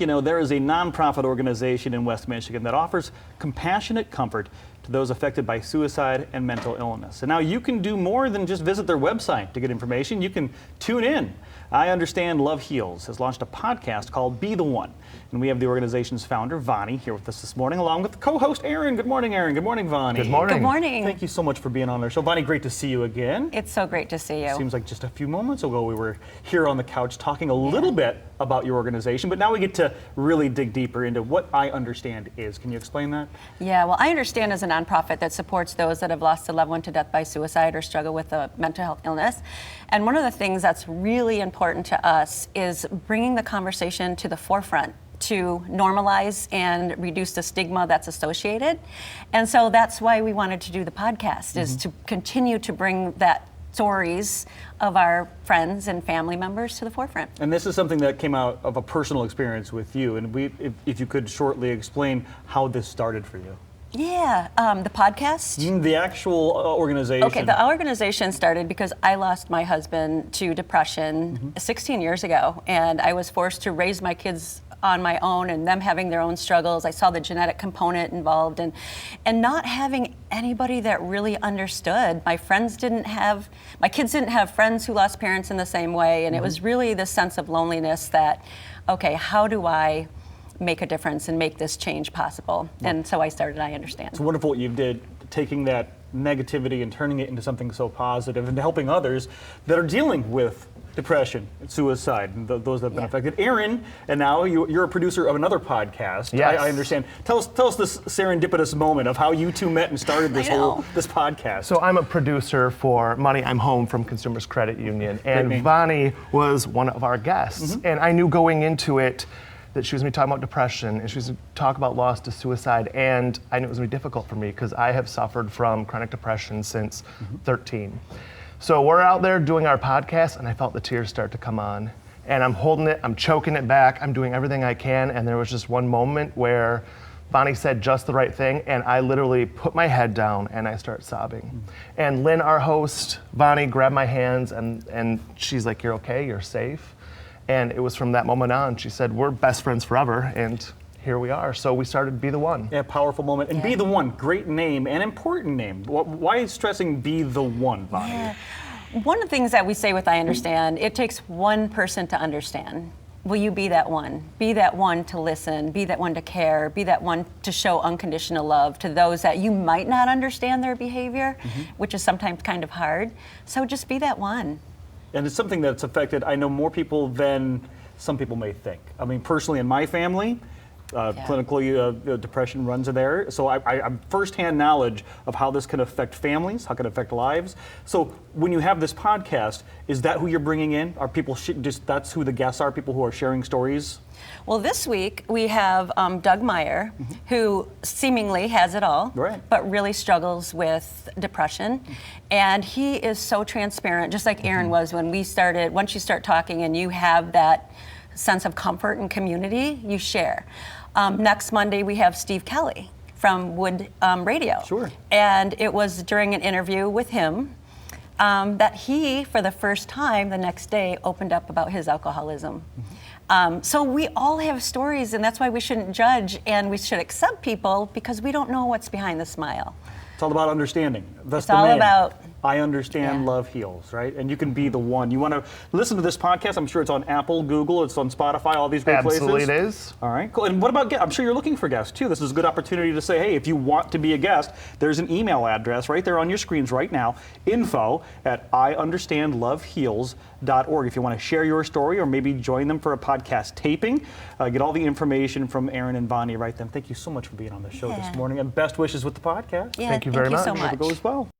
back. You know, there is a nonprofit organization in West Michigan that offers compassionate comfort to those affected by suicide and mental illness. And now you can do more than just visit their website to get information. You can tune in. iUnderstand Love Heals has launched a podcast called Be the One. And we have the organization's founder, Vani, here with us this morning, along with co-host Aaron. Good morning, Aaron. Good morning, Vani. Good morning. Good morning. Thank you so much for being on our show. Vani, great to see you again. It's so great to see you. Seems like just a few moments ago we were here on the couch talking a little bit about your organization, but now we get to really dig deeper into what iUnderstand is. Can you explain that? Yeah, well, iUnderstand is a nonprofit that supports those that have lost a loved one to death by suicide or struggle with a mental health illness. And one of the things that's really important to us is bringing the conversation to the forefront to normalize and reduce the stigma that's associated. And so that's why we wanted to do the podcast, is to continue to bring that stories of our friends and family members to the forefront. And this is something that came out of a personal experience with you. And if you could shortly explain how this started for you. Yeah, the podcast. The actual organization. Okay, the organization started because I lost my husband to depression 16 years ago, and I was forced to raise my kids on my own and them having their own struggles. I saw the genetic component involved and not having anybody that really understood. My kids didn't have friends who lost parents in the same way, and it was really this sense of loneliness that, okay, how do I make a difference and make this change possible? And so I started iUnderstand. It's wonderful what you did, taking that negativity and turning it into something so positive and helping others that are dealing with depression and suicide and those that have been affected. Aaron, and now you're a producer of another podcast. Yes. I understand. Tell us this serendipitous moment of how you two met and started this podcast. So I'm a producer for Money I'm Home from Consumers Credit Union, and Vani was one of our guests. And I knew going into it that she was going to be talking about depression and she was going to talk about loss to suicide, and I knew it was going to be difficult for me because I have suffered from chronic depression since 13. So we're out there doing our podcast and I felt the tears start to come on, and I'm holding it, I'm choking it back, I'm doing everything I can, and there was just one moment where Vani said just the right thing, and I literally put my head down and I start sobbing. And Lynn, our host, Vani, grabbed my hands and she's like, "You're okay, you're safe." And it was from that moment on, she said, "We're best friends forever," and here we are. So we started Be the One. Yeah, powerful moment. And Be the One, great name and important name. Why stressing Be the One, Vani? Yeah. One of the things that we say with iUnderstand, it takes one person to understand. Will you be that one? Be that one to listen, be that one to care, be that one to show unconditional love to those that you might not understand their behavior, which is sometimes kind of hard. So just be that one. And it's something that's affected, I know, more people than some people may think. I mean, personally, in my family, clinically, depression runs in there. So I'm firsthand knowledge of how this can affect families, how it can affect lives. So when you have this podcast, is that who you're bringing in? Are people that's who the guests are, people who are sharing stories? Well, this week we have Doug Meyer, who seemingly has it all, but really struggles with depression. And he is so transparent, just like Aaron was when we started. Once you start talking and you have that sense of comfort and community, you share. Next Monday we have Steve Kelly from Wood Radio. Sure. And it was during an interview with him that he, for the first time the next day, opened up about his alcoholism. So we all have stories, and that's why we shouldn't judge, and we should accept people because we don't know what's behind the smile. It's all about understanding. That's it's all about iUnderstand Love Heals, right? And you can be the one. You want to listen to this podcast? I'm sure it's on Apple, Google, it's on Spotify, all these great places. Absolutely it is. All right, cool. And what about guests? I'm sure you're looking for guests too. This is a good opportunity to say, hey, if you want to be a guest, there's an email address right there on your screens right now, info@iunderstandloveheals.org. If you want to share your story or maybe join them for a podcast taping, get all the information from Aaron and Vani right then. Thank you so much for being on the show this morning, and best wishes with the podcast. Yeah, thank you very much. So much. Hope it goes well.